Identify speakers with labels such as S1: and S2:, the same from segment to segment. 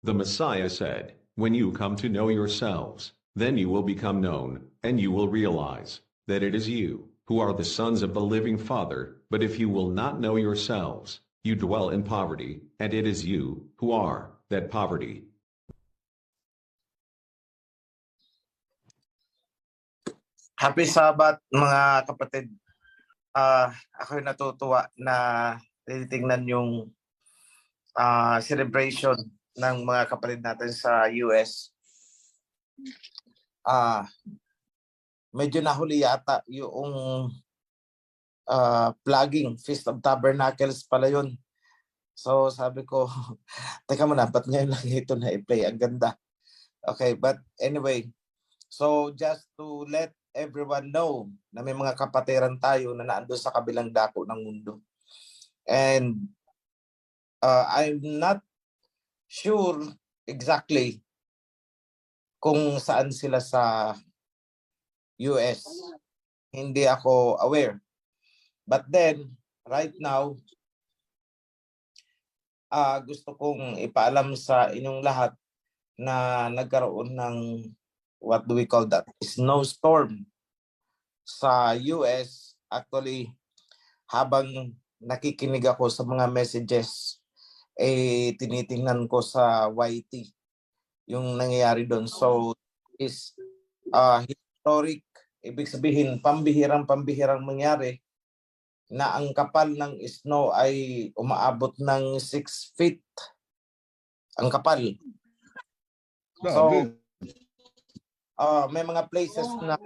S1: The Messiah said, "When you come to know yourselves, then you will become known, and you will realize that it is you who are the sons of the living Father. But if you will not know yourselves, you dwell in poverty, and it is you who are that poverty."
S2: Happy Sabbath mga kapatid. Ako'y natutuwa na tinitingnan yung celebration ng mga kapatid natin sa US. Medyo nahuli yata yung flagging, Feast of Tabernacles pala yun. So sabi ko, teka muna, ba't ngayon lang ito na i-play? Ang ganda. Okay, but anyway, so just to let everyone know na may mga kapatiran tayo na naandun sa kabilang dako ng mundo. And I'm not sure exactly kung saan sila sa US. Hindi ako aware. But then, right now, gusto kong ipaalam sa inyong lahat na nagkaroon ng what do we call that? Snowstorm sa US. Actually, habang nakikinig ako sa mga messages, tinitingnan ko sa YT yung nangyayari doon. So, is historic. Ibig sabihin, pambihirang mangyari na ang kapal ng snow ay umaabot ng 6 feet. Ang kapal. So, may mga places na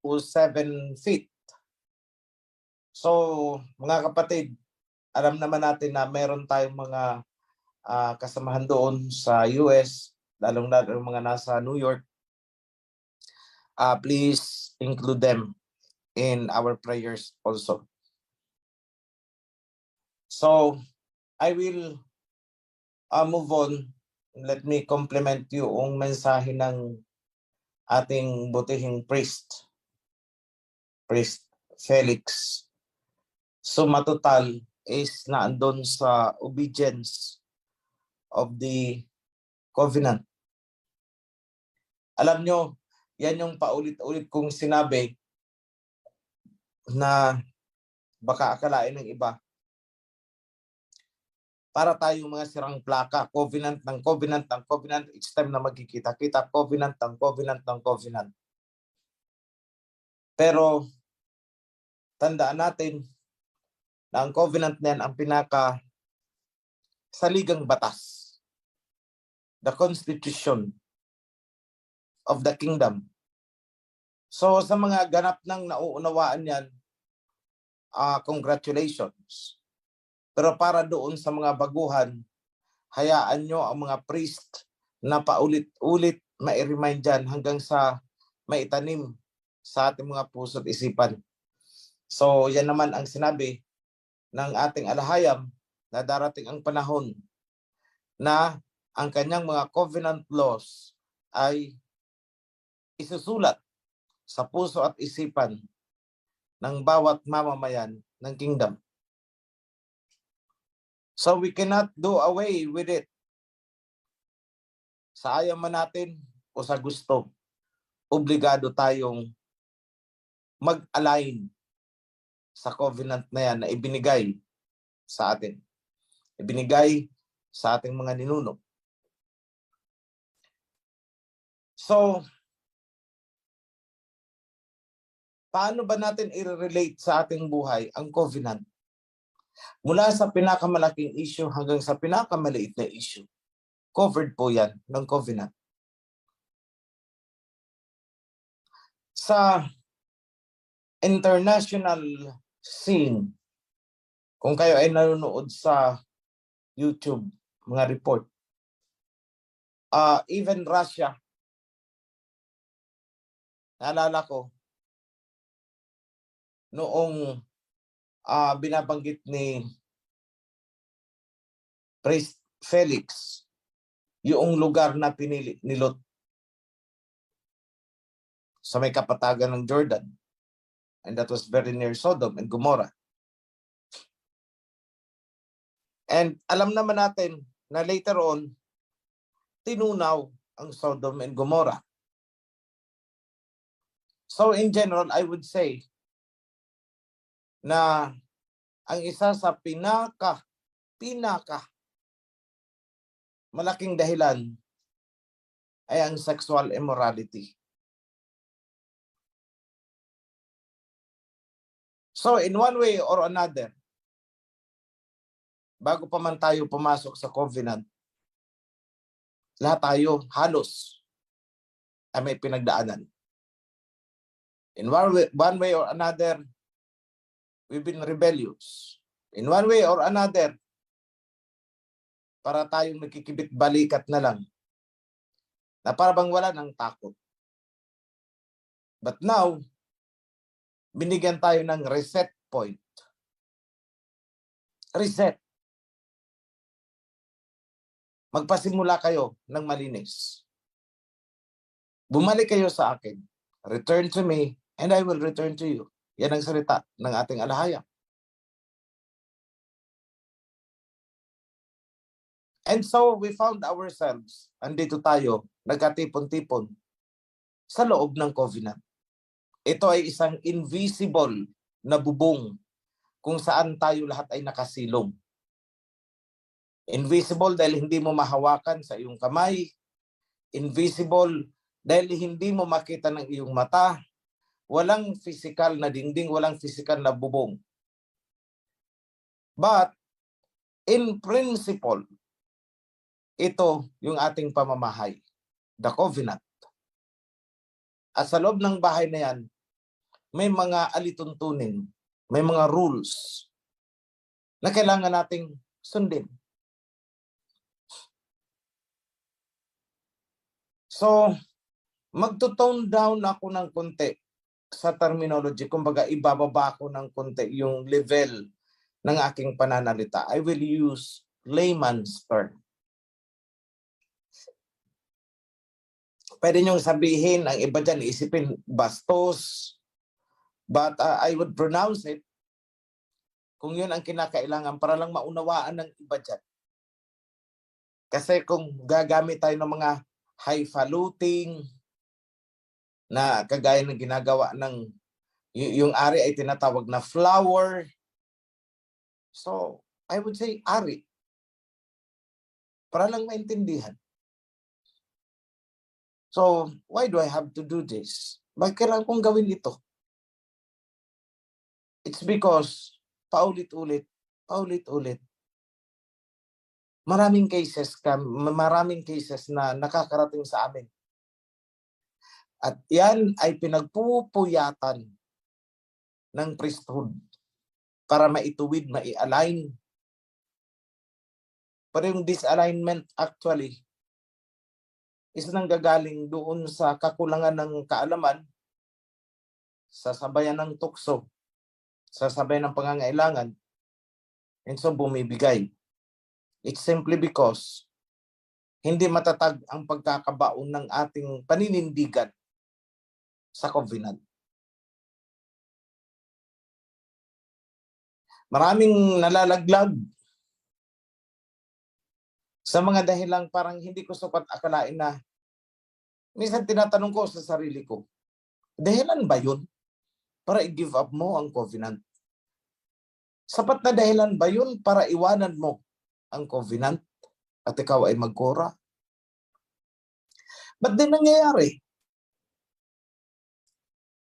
S2: 7 feet. So, mga kapatid, alam naman natin na meron tayong mga kasamahan doon sa US, lalong-lalo mga nasa New York. Please include them in our prayers also. So, I will move on. Let me compliment yung mensahe ng ating butihing priest Felix. So, matotal is naandun sa obedience of the covenant. Alam nyo, yan yung paulit-ulit kong sinabi na baka akalain ng iba. Para tayong mga sirang plaka, covenant, each time na magkikita-kita, covenant. Pero, tandaan natin na ang covenant na yan ang pinaka saligang batas. The constitution of the kingdom. So, sa mga ganap ng nauunawaan yan, congratulations. Pero para doon sa mga baguhan, hayaan nyo ang mga priest na paulit-ulit ma-remind dyan hanggang sa maitanim sa ating mga puso at isipan. So yan naman ang sinabi ng ating alahayam na darating ang panahon na ang kanyang mga covenant laws ay isusulat sa puso at isipan ng bawat mamamayan ng kingdom. So we cannot do away with it. Sa ayaw man natin o sa gusto, obligado tayong mag-align sa covenant na yan na ibinigay sa atin. Ibinigay sa ating mga ninuno. So, paano ba natin i-relate sa ating buhay ang covenant? Mula sa pinakamalaking issue hanggang sa pinakamaliit na issue, covered po yan ng covenant. Sa international scene, kung kayo ay nanonood sa YouTube, mga report, even Russia, naalala ko, noong binabanggit ni Priest Felix yung lugar na pinili ni Lot sa may kapatagan ng Jordan, and that was very near Sodom and Gomorrah. And alam naman natin na later on tinunaw ang Sodom and Gomorrah. So in general, I would say na ang isa sa pinaka malaking dahilan ay ang sexual immorality. So in one way or another, bago pa man tayo pumasok sa covenant, lahat tayo halos ay may pinagdaanan. In one way or another, we've been rebellious. In one way or another, para tayong nagkikibit-balikat na lang, na parang wala ng takot. But now, binigyan tayo ng reset point. Reset. Magpasimula kayo ng malinis. Bumalik kayo sa akin. Return to me, and I will return to you. Yan ang salita ng ating alahaya. And so, we found ourselves, andito tayo, nagkatipon-tipon sa loob ng covenant. Ito ay isang invisible na bubong kung saan tayo lahat ay nakasilong. Invisible dahil hindi mo mahawakan sa iyong kamay. Invisible dahil hindi mo makita ng iyong mata. Walang physical na dingding, walang physical na bubong. But, in principle, ito yung ating pamamahay, the covenant. At sa loob ng bahay na yan, may mga alituntunin, may mga rules na kailangan nating sundin. So, magto-tone down ako ng konti sa terminology. Kumbaga, ibababa ko ng konti yung level ng aking pananalita. I will use layman's term. Pwede niyong sabihin, ang iba dyan, isipin bastos. But I would pronounce it kung yun ang kinakailangan para lang maunawaan ng iba dyan. Kasi kung gagamit tayo ng mga highfalutin na kagaya ng ginagawa ng yung ari ay tinatawag na flower. So, I would say ari. Para lang maintindihan. So, why do I have to do this? Bakit kailangan kong gawin ito? It's because paulit-ulit, maraming cases na nakakarating sa amin. At yan ay pinagpupuyatan ng priesthood para maituwid, mai-align. Pero yung disalignment actually is nanggagaling doon sa kakulangan ng kaalaman, sa sabayan ng tukso, sa sabayan ng pangangailangan, and so bumibigay. It's simply because hindi matatag ang pagkakabaon ng ating paninindigan sa covenant. Maraming nalalaglag sa mga dahilang parang hindi ko sapat akalain na minsan tinatanong ko sa sarili ko, dahilan ba yun para i-give up mo ang covenant? Sapat na dahilan ba yun para iwanan mo ang covenant at ikaw ay magkora? Ba't din nangyayari?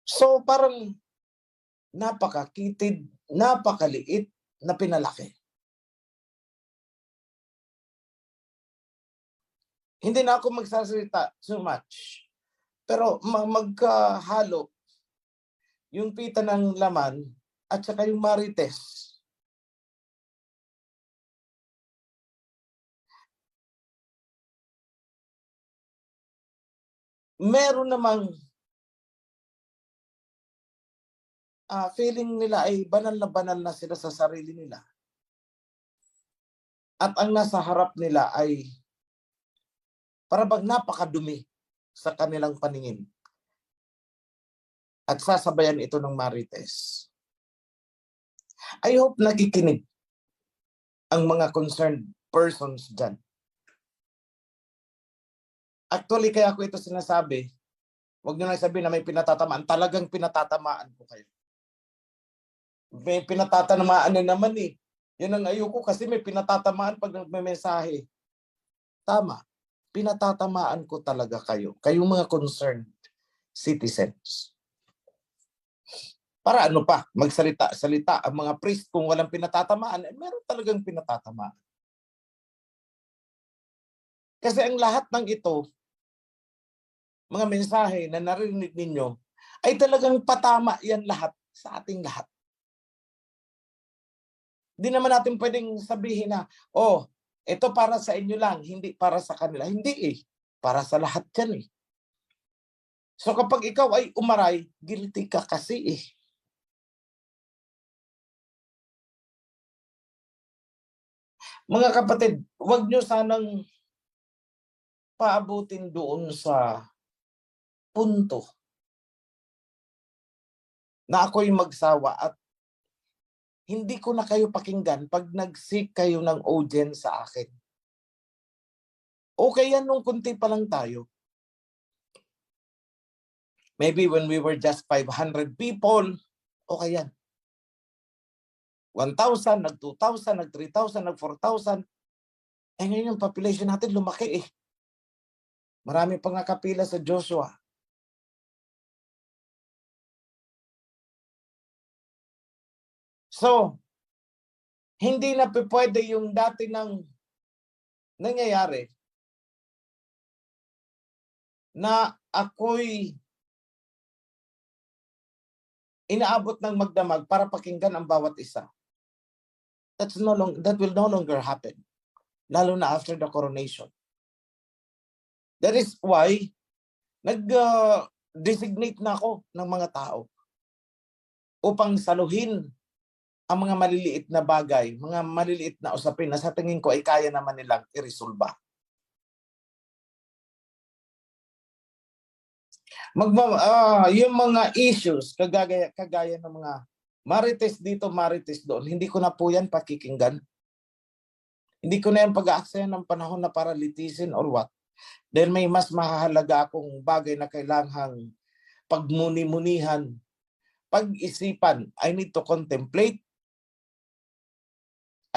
S2: So parang napakakitid, napakaliit na pinalaki. Hindi na ako magsasalita so much. Pero magkahalo yung pita ng laman at saka yung marites. Meron namang feeling nila ay banal na sila sa sarili nila. At ang nasa harap nila ay para bang napakadumi sa kanilang paningin. At sasabayan ito ng marites. I hope nakikinig ang mga concerned persons dyan. Actually, kaya ko ito sinasabi, huwag nyo lang sabihin na may pinatatamaan. Talagang pinatatamaan ko kayo. May pinatatamaan na naman eh. Yan ang ayoko kasi may pinatatamaan pag nagme-mensahe. Tama. Pinatatamaan ko talaga kayo. Kayong mga concerned citizens. Para ano pa, magsalita-salita ang mga priest kung walang pinatatamaan, meron talagang pinatatamaan. Kasi ang lahat ng ito, mga mensahe na narinig ninyo, ay talagang patama yan lahat sa ating lahat. Di naman natin pwedeng sabihin na, oh, ito para sa inyo lang, hindi para sa kanila. Hindi eh. Para sa lahat yan eh. So kapag ikaw ay umaray, guilty ka kasi eh. Mga kapatid, huwag nyo sanang paabutin doon sa punto na ako'y magsawa at hindi ko na kayo pakinggan pag nag-seek kayo ng audience sa akin. Okay yan nung kunti pa lang tayo. Maybe when we were just 500 people, okay yan. 1,000, nag-2,000, nag-3,000, nag-4,000. Eh ngayon yung population natin lumaki eh. Marami pang nakapila sa Joshua. So, hindi na pwede yung dati nang nangyayari na ako'y inaabot ng magdamag para pakinggan ang bawat isa. That will no longer happen. Lalo na after the coronation. That is why nag-designate na ako ng mga tao upang saluhin ang mga maliliit na bagay, mga maliliit na usapin na sa tingin ko ay kaya naman nilang iresolba. Yung mga issues, kagaya ng mga marites dito, marites doon, hindi ko na po yan pakikinggan. Hindi ko na yan pag-aaksayan ng panahon na para litisin or what. Dahil may mas mahalaga akong bagay na kailangang pagmuni-munihan, pag-isipan. I need to contemplate.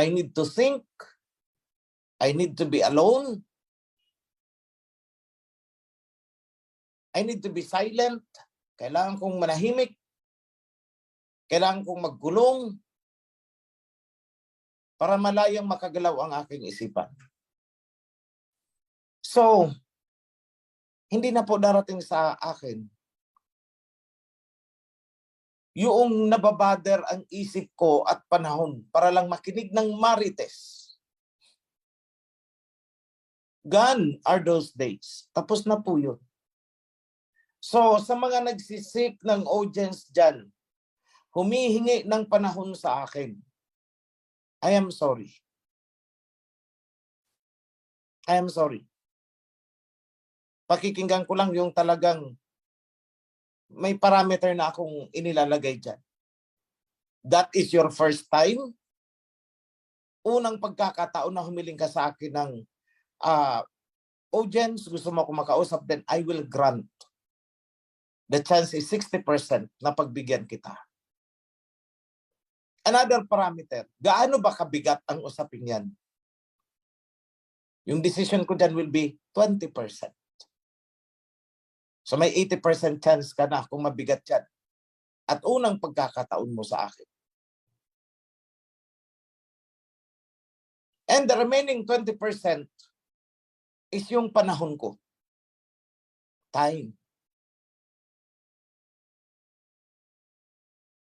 S2: I need to think. I need to be alone. I need to be silent. Kailangan kong manahimik. Kailangan kong maggulong para malayang makagalaw ang aking isipan. So, hindi na po darating sa akin yung nababader ang isip ko at panahon para lang makinig ng marites. Gone are those days. Tapos na po yun. So, sa mga nagsisik ng audience dyan, humihingi ng panahon sa akin, I am sorry. I am sorry. Pakikinggan ko lang yung talagang may parameter na akong inilalagay dyan. That is your first time. Unang pagkakataon na humiling ka sa akin ng audience, gusto mo akong makausap, then I will grant. The chance is 60% na pagbigyan kita. Another parameter, gaano ba kabigat ang usapin yan? Yung decision ko dyan will be 20%. So may 80% chance ka na kung mabigat yan. At unang pagkakataon mo sa akin. And the remaining 20% is yung panahon ko. Time.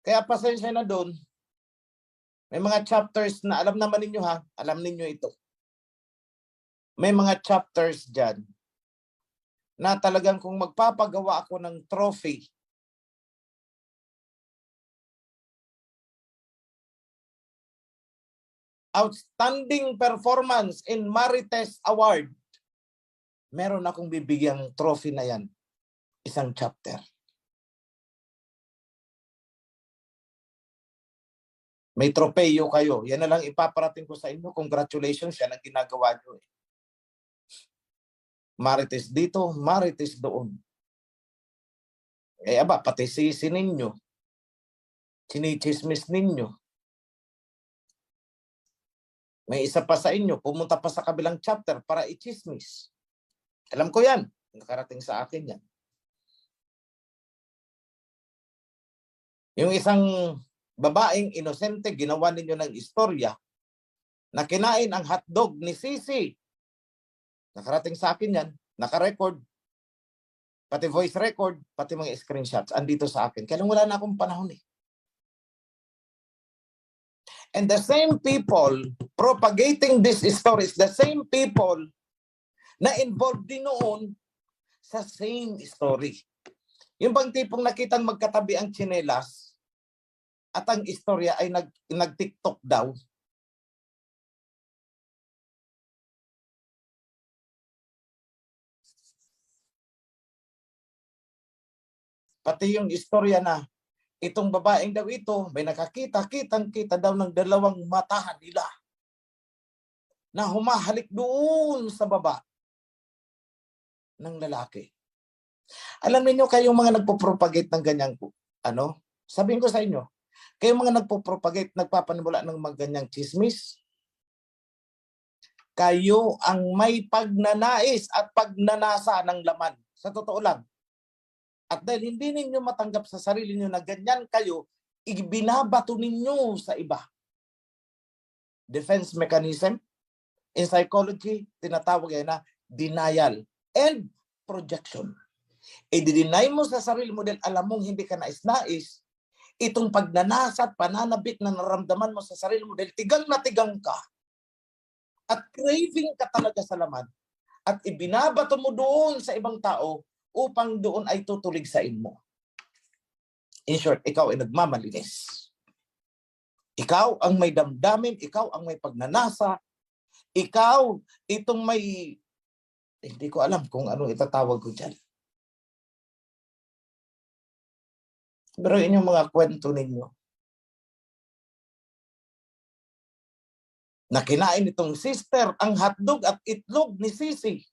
S2: Kaya pasensya na doon. May mga chapters na alam naman ninyo ha, alam ninyo ito. May mga chapters dyan na talagang kung magpapagawa ako ng trophy, outstanding performance in Marites Award, meron akong bibigyang trophy na yan. Isang chapter. May tropeyo kayo. Yan na lang ipaparating ko sa inyo. Congratulations, yan ang ginagawa nyo. Marites dito, marites doon. Eh aba, pati sisi ninyo, chinichismis ninyo. May isa pa sa inyo, pumunta pa sa kabilang chapter para i-chismis. Alam ko yan. Nakarating sa akin yan. Yung isang babaeng inosente, ginawa ninyo ng istorya na kinain ang hotdog ni Sisi. Nakarating sa akin yan. Naka-record. Pati voice record, pati mga screenshots. Andito sa akin. Kaya wala na akong panahon eh. And the same people propagating these stories, the same people na involved din noon sa same story. Yung bang tipong nakitang magkatabi ang tsinelas at ang istorya ay nag-TikTok daw. Pati yung istorya na itong babaeng daw ito, may nakakita-kitang-kita daw ng dalawang matahan nila na humahalik doon sa baba ng lalaki. Alam niyo kayong mga nagpo-propagate ng ganyang sabihin ko sa inyo, kayong mga nagpo-propagate, nagpapanimula ng mga ganyang chismis, kayo ang may pagnanais at pagnanasa ng laman. Sa totoo lang. At dahil hindi ninyo matanggap sa sarili niyo na ganyan kayo, ibinabato ninyo sa iba. Defense mechanism. In psychology, tinatawag yan na denial and projection. I-deny mo sa sarili mo dahil alam mong hindi ka nais-nais, itong pagnanasa at pananabik na naramdaman mo sa sarili mo dahil tigang na tigang ka at craving ka talaga sa laman at ibinabato mo doon sa ibang tao upang doon ay tutuligsain mo. In short, ikaw ay nagmamalinis. Ikaw ang may damdamin, ikaw ang may pagnanasa, ikaw itong may, hindi ko alam kung ano itatawag ko dyan. Pero inyong mga kwento ninyo, na kinain itong sister ang hotdog at itlog ni Sisi.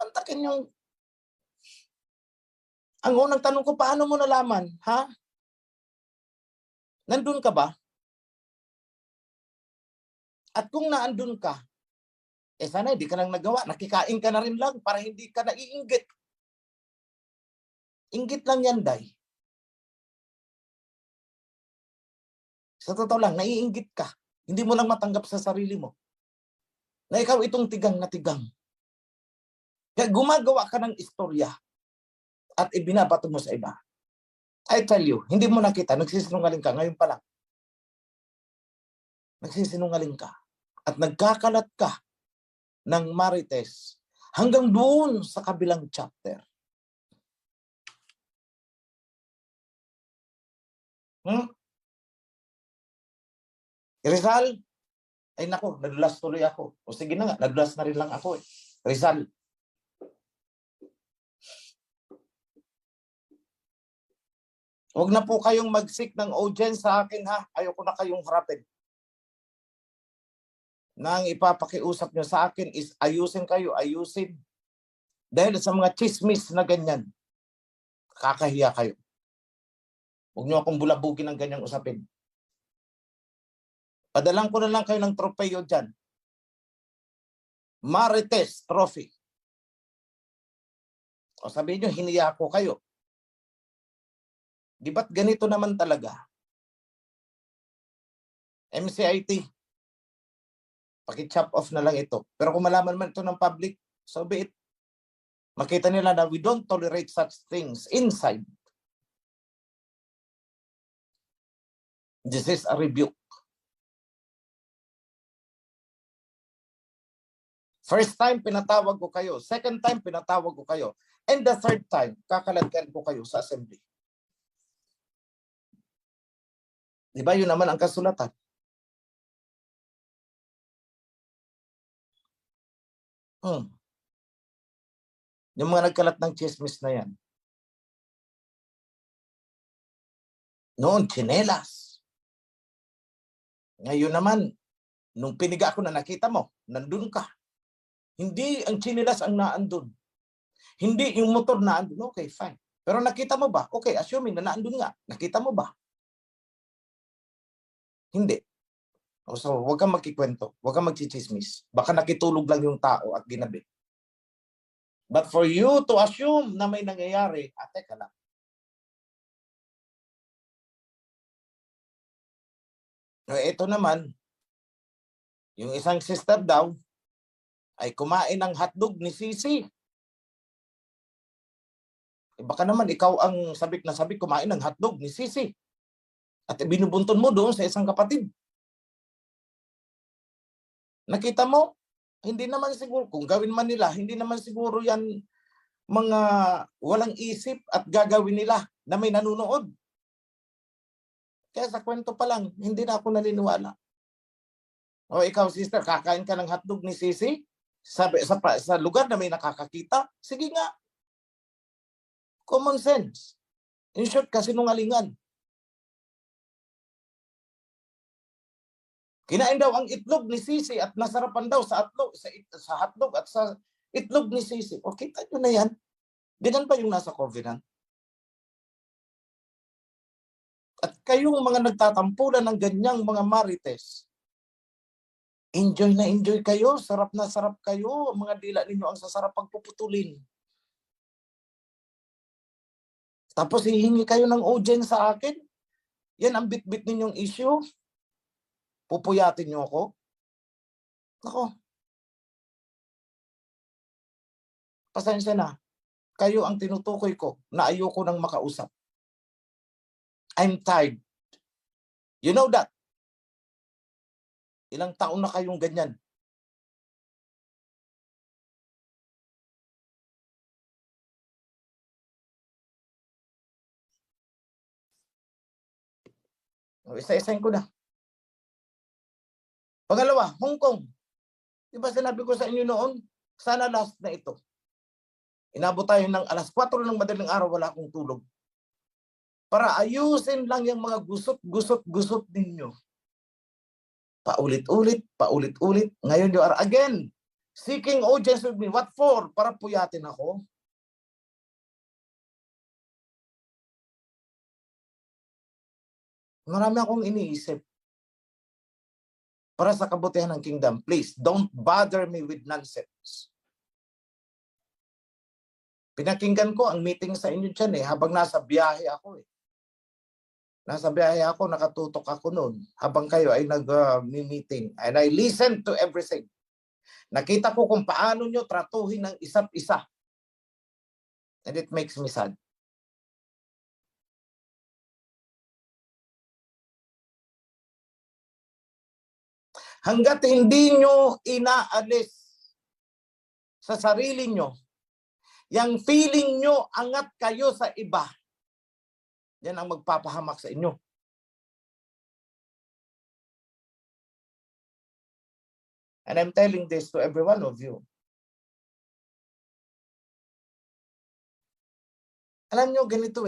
S2: Pantakin yung ang unang tanong ko, paano mo nalaman? Ha? Nandun ka ba? At kung naandun ka, sana hindi ka nang nagawa. Nakikain ka na rin lang para hindi ka naiinggit. Inggit lang yan, Day. Sa totoo lang, naiinggit ka. Hindi mo lang matanggap sa sarili mo na ikaw itong tigang na tigang. Kaya gumagawa ka ng istorya at ibinabato mo sa iba. I tell you, hindi mo nakita, nagsisinungaling ka ngayon pa lang. Nagsisinungaling ka at nagkakalat ka ng marites hanggang doon sa kabilang chapter. Rizal, ay nako, nadulas tuloy ako. O sige na nga, nadulas na rin lang ako eh. Rizal, huwag na po kayong mag-seek ng audience sa akin ha. Ayoko na kayong harapin. Nang ipapakiusap nyo sa akin is ayusin kayo, ayusin. Dahil sa mga chismis na ganyan, kakahiya kayo. Huwag nyo akong bulabugin ng ganyang usapin. Padalang ko na lang kayo ng tropeyo dyan. Marites Trophy. O sabihin nyo, hiniya ko kayo. Di ba't ganito naman talaga? MCIT, paki-chop off na lang ito. Pero kung malaman man ito ng public, so be it. Makita nila na we don't tolerate such things inside. This is a rebuke. First time, pinatawag ko kayo. Second time, pinatawag ko kayo. And the third time, kakalagyan ko kayo sa assembly. Di ba yun naman ang kasulatan? Yung mga nagkalat ng chismis na yan. Noon, tsinelas. Ngayon naman, nung piniga ko na nakita mo, nandun ka. Hindi ang chinilas ang naandun. Hindi yung motor naandun. Okay, fine. Pero nakita mo ba? Okay, assuming na naandun nga. Nakita mo ba? Hindi. So, huwag kang magkikwento. Huwag kang magchichismis. Baka nakitulog lang yung tao at ginabi. But for you to assume na may nangyayari, teka lang. Ito naman, yung isang sister daw ay kumain ng hotdog ni Sisi. Baka naman ikaw ang sabik na sabik kumain ng hotdog ni Sisi. At binubuntun mo doon sa isang kapatid. Nakita mo? Hindi naman siguro, kung gawin man nila, hindi naman siguro yan mga walang isip at gagawin nila na may nanunood. Kaya sa kwento pa lang, hindi na ako naniniwala. O ikaw, sister, kakain ka ng hotdog ni Sisi? Sa lugar na may nakakakita? Sige nga. Common sense. In short, kasinungalingan. Kinain daw ang itlog ni Sisi at nasarapan daw sa hotdog at sa itlog ni Sisi. O kita nyo na yan. Ganyan pa yung nasa covenant. At kayong mga nagtatampulan ng ganyang mga marites, enjoy na enjoy kayo, sarap na sarap kayo, mga dila ninyo ang sasarap pagpuputulin. Tapos hihingi kayo ng audience sa akin, yan ang bit-bit ninyong issue, pupuyatin nyo ako. Ako, pasensya na, kayo ang tinutukoy ko na ayoko nang makausap. I'm tired. You know that? Ilang taon na kayong ganyan. Isa-isahin ko na. Pangalawa, Hong Kong. Diba sinabi ko sa inyo noon, sana last na ito. Inabot tayo ng alas 4 ng madaling araw, wala akong tulog. Para ayusin lang yung mga gusot ninyo. Paulit-ulit. Ngayon you are again seeking audience with me. What for? Para puyatin ako? Marami akong iniisip. Para sa kabutihan ng kingdom, please, don't bother me with nonsense. Pinakinggan ko ang meeting sa inyo dyan habang nasa biyahe ako . Nasa biyahe ako, nakatutok ako noon habang kayo ay nag-meeting. And I listened to everything. Nakita ko kung paano nyo tratuhin ng isa't isa. And it makes me sad. Hanggat hindi nyo inaalis sa sarili nyo, yung feeling nyo angat kayo sa iba, yan ang magpapahamak sa inyo. And I'm telling this to every one of you. Alam nyo, ganito .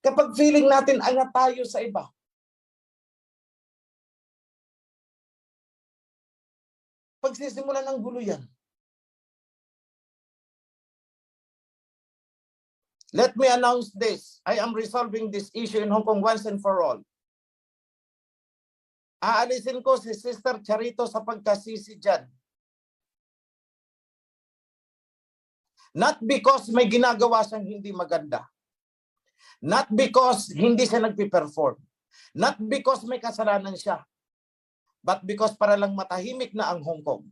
S2: Kapag feeling natin angat tayo sa iba, pagsisimulan ng gulo yan. Let me announce this. I am resolving this issue in Hong Kong once and for all. Aalisin ko si Sister Charito sa pagkasisi dyan. Not because may ginagawa siyang hindi maganda. Not because hindi siya nagpiperform. Not because may kasalanan siya. But because para lang matahimik na ang Hong Kong.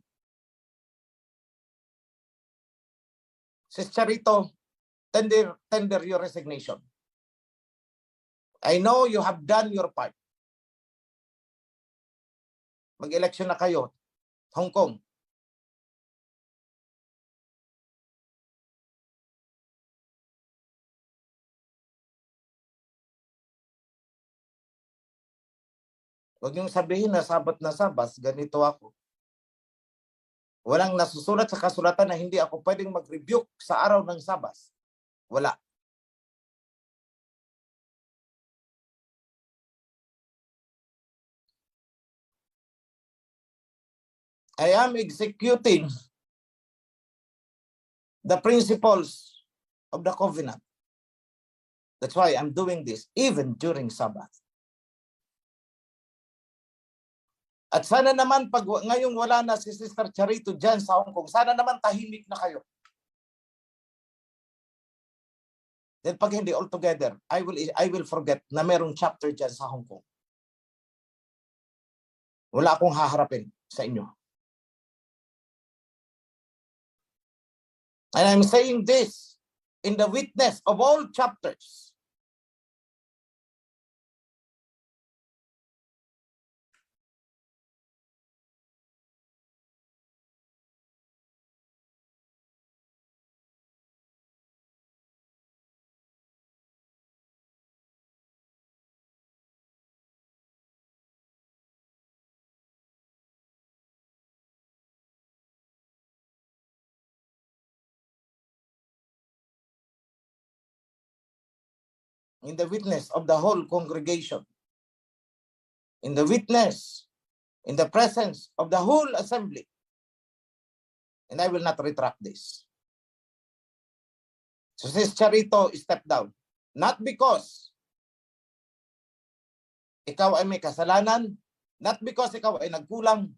S2: Sis Charito, tender your resignation. I know you have done your part. Mag-election na kayo, Hong Kong. Huwag niyong sabihin na sabat na sabas, ganito ako. Walang nasusulat sa kasulatan na hindi ako pwedeng mag-rebuke sa araw ng sabas. Wala. I am executing the principles of the covenant. That's why I'm doing this even during Sabbath. At sana naman pag ngayong wala na si Sister Charito dyan sa Hong Kong, sana naman tahimik na kayo. Then pag hindi all together, I will forget na merong chapter dyan sa Hong Kong. Wala akong haharapin sa inyo. And I'm saying this in the witness of all chapters. In the witness of the whole congregation, in the witness, in the presence of the whole assembly. And I will not retract this. So Sis Charito stepped down. Not because ikaw ay may kasalanan, not because ikaw ay nagkulang,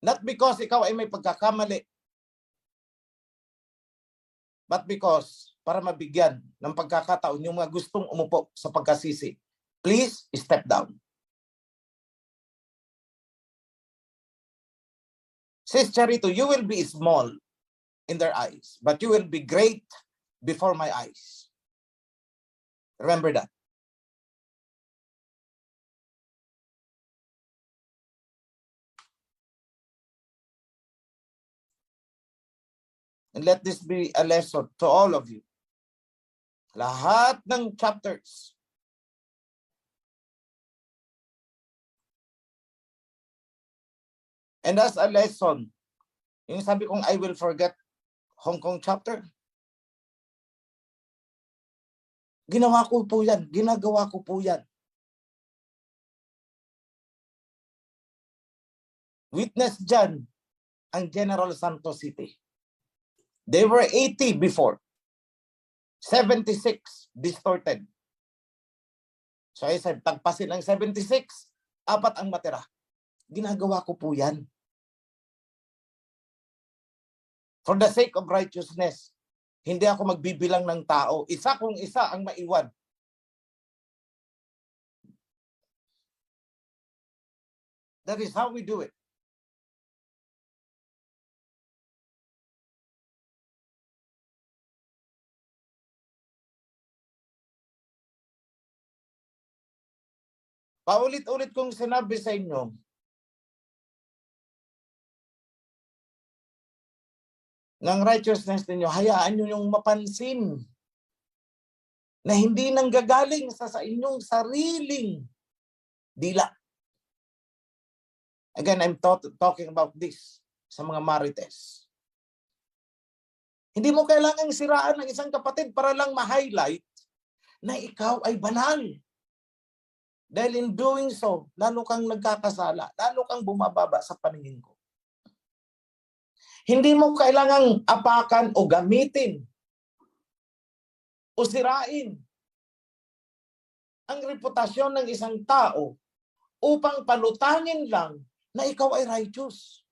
S2: not because ikaw ay may pagkakamali, but because para mabigyan ng pagkakataon yung mga gustong umupo sa pagkasisi, please step down. Sis Charito, you will be small in their eyes, but you will be great before my eyes. Remember that. And let this be a lesson to all of you. Lahat ng chapters. And as a lesson, yung sabi kong I will forget Hong Kong chapter. Ginawa ko po yan. Ginagawa ko po yan. Witness dyan ang General Santos City. They were 80 before. 76 distorted. So I said, tagpasin ang 76, 4 ang matira. Ginagawa ko po yan. For the sake of righteousness, hindi ako magbibilang ng tao. Isa kung isa ang maiwan. That is how we do it. Paulit-ulit kong sinabi sa inyo, ng righteousness ninyo, hayaan nyo yung mapansin na hindi nanggagaling sa inyong sariling dila. Again, I'm talking about this sa mga marites. Hindi mo kailangang siraan ng isang kapatid para lang ma-highlight na ikaw ay banal. Dahil in doing so, lalo kang nagkakasala, lalo kang bumababa sa paningin ko. Hindi mo kailangang apakan o gamitin o sirain ang reputasyon ng isang tao upang palutangin lang na ikaw ay righteous.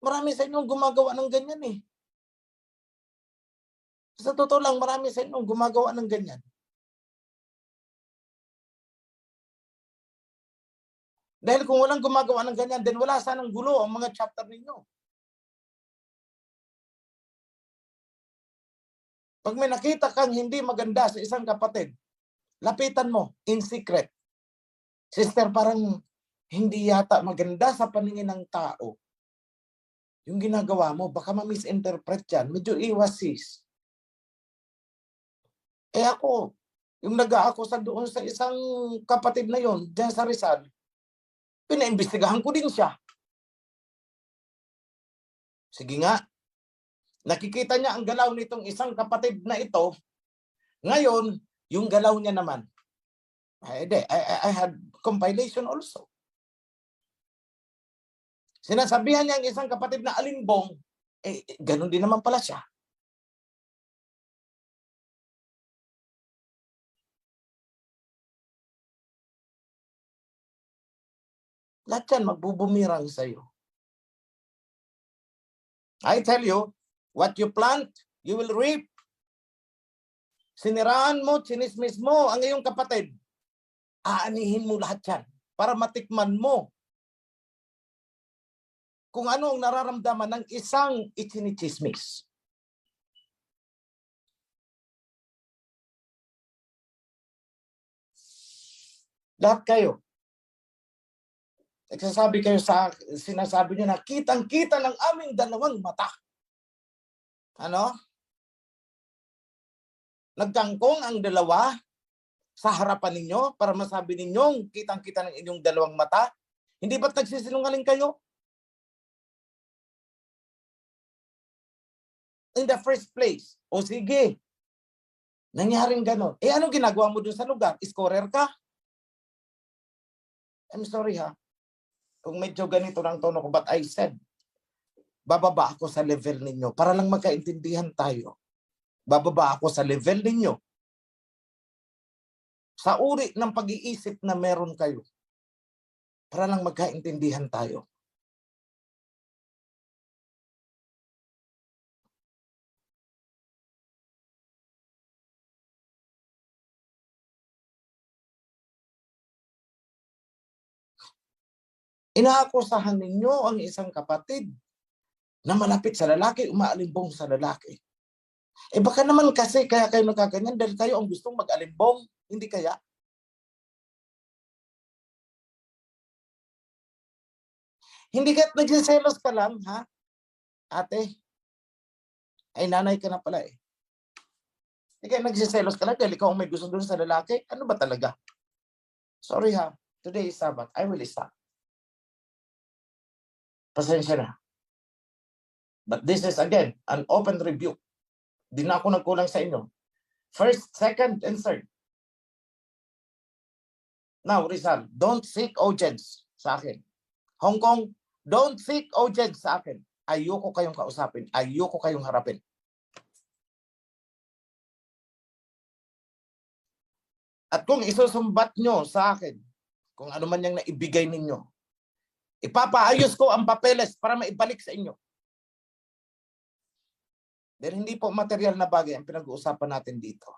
S2: Marami sa inyong gumagawa ng ganyan eh. Sa totoo lang, marami sa inyong gumagawa ng ganyan. Dahil kung walang gumagawa ng ganyan, then wala sanang gulo ang mga chapter ninyo. Pag may nakita kang hindi maganda sa isang kapatid, lapitan mo in secret. Sister, parang hindi yata maganda sa paningin ng tao. Yung ginagawa mo, baka ma-misinterpret yan. Medyo iwas sis. Eh ako, yung nag-aakusa doon sa isang kapatid na yon, dyan sa Rizal, pinaimbestigahan ko din siya. Sige nga, nakikita niya ang galaw nitong isang kapatid na ito Ngayon, yung galaw niya naman, I had compilation also. Sinasabihan niya ang isang kapatid na alimbong, ganun din naman pala siya. Lahat yan magbubumirang sa'yo. I tell you, what you plant, you will reap. Siniraan mo, chinismis mo ang iyong kapatid. Aanihin mo lahat yan para matikman mo kung ano ang nararamdaman ng isang ichinichismis. Lahat kayo. Nagsasabi kayo sinasabi niyo na kitang-kita ng aming dalawang mata. Ano? Nagkangkong ang dalawa sa harapan ninyo para masabi ninyong kitang-kita ng inyong dalawang mata. Hindi ba't nagsisinungaling kayo? In the first place. O sige, nangyaring ganon. Ano ginagawa mo dun sa lugar? Scorer ka? I'm sorry ha. Kung medyo ganito ng tono ko, but I said, bababa ako sa level ninyo para lang magkaintindihan tayo. Bababa ako sa level ninyo. Sa uri ng pag-iisip na meron kayo. Para lang magkaintindihan tayo. Inaakusahan ninyo ang isang kapatid na malapit sa lalaki, umaalimbong sa lalaki. Baka naman kasi kaya kayo nagkaganyan dahil kayo ang gustong mag-alimbong, hindi kaya? Hindi ka't nagsiselos ka lang, ha? Ate, ay nanay ka na pala eh. Hindi ka't nagsiselos ka lang dahil ikaw ang may gusto doon sa lalaki. Ano ba talaga? Sorry ha, today is Sabbath. I will stop. Pasensya na. But this is again, an open review. Di na ako nagkulang sa inyo. First, second, and third. Now, Rizal, don't seek audience sa akin. Hong Kong, don't seek audience sa akin. Ayoko kayong kausapin. Ayoko kayong harapin. At kung isusumbat nyo sa akin, kung ano man yung naibigay ninyo, ipapaayos ko ang papeles para maibalik sa inyo. Dahil hindi po material na bagay ang pinag-uusapan natin dito.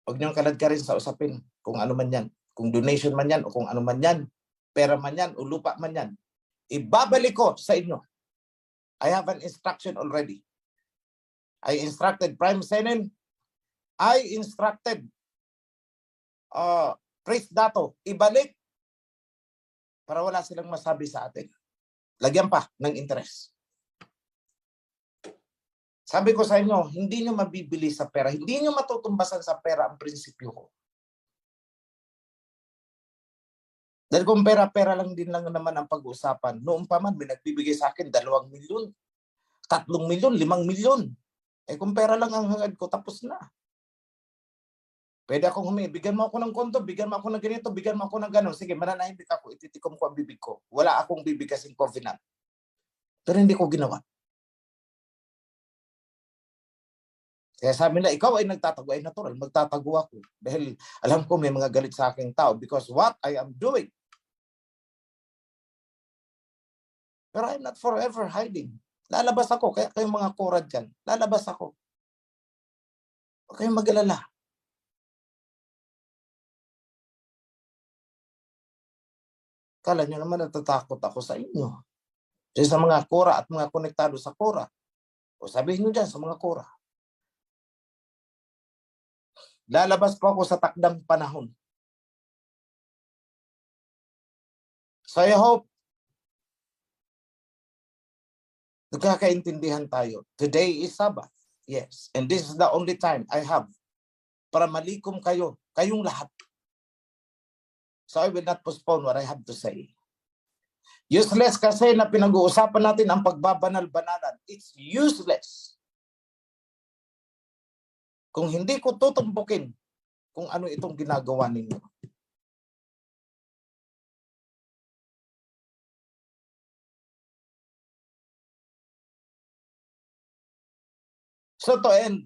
S2: Huwag niyong kalad ka rin sa usapin kung ano man yan. Kung donation man yan o kung ano man yan, pera man yan o lupa man yan. Ibabalik ko sa inyo. I have an instruction already. I instructed Prime Senin. I instructed Priest Dato. Ibalik para wala silang masabi sa atin. Lagyan pa ng interest. Sabi ko sa inyo, hindi nyo mabibili sa pera. Hindi nyo matutumbasan sa pera ang prinsipyo ko. Dahil kung pera-pera lang din lang naman ang pag-uusapan, noong pa man, may nagbibigay sa akin 2 milyon, 3 milyon, 5 milyon. Kung pera lang ang hangad ko, tapos na. Pwede akong humingi, bigyan mo ako ng konto, bigyan mo ako ng ganito, bigyan mo ako ng gano'n. Sige, mananahimik ako, ititikom ko ang bibig ko. Wala akong bibig kasing covenant. Pero hindi ko ginawa. Kaya sabi na, ikaw ay nagtatago, ay natural, magtatago ako. Dahil alam ko may mga galit sa aking tao because what I am doing. Pero I'm not forever hiding. Lalabas ako, kaya kayong mga kurad dyan, lalabas ako. Huwag kayong mag-alala. Kala nyo naman natatakot ako sa inyo. Kasi sa mga kura at mga konektado sa kura. O sabihin nyo dyan sa mga kura. Lalabas po ako sa takdang panahon. So I hope nagkakaintindihan tayo. Today is Sabbath. Yes. And this is the only time I have para malikom kayo, kayong lahat. So I will not postpone what I have to say. Useless kasi na pinag-uusapan natin ang pagbabanal-banalan. It's useless. kung hindi ko tutumpukin kung ano itong ginagawa ninyo. So to end,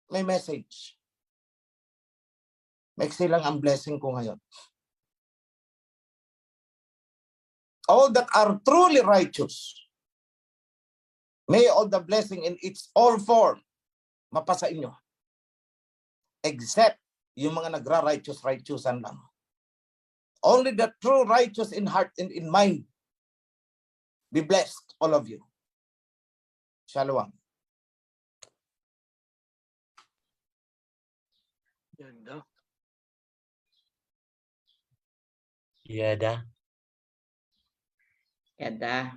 S2: may message. Maiksi lang ang blessing ko ngayon. All that are truly righteous, may all the blessing in its all form mapasa inyo. Except yung mga nagra-righteous-righteousan lang. Only the true righteous in heart and in mind. Be blessed, all of you. Shalom.
S3: Ganda.
S4: Yada.
S5: Yada.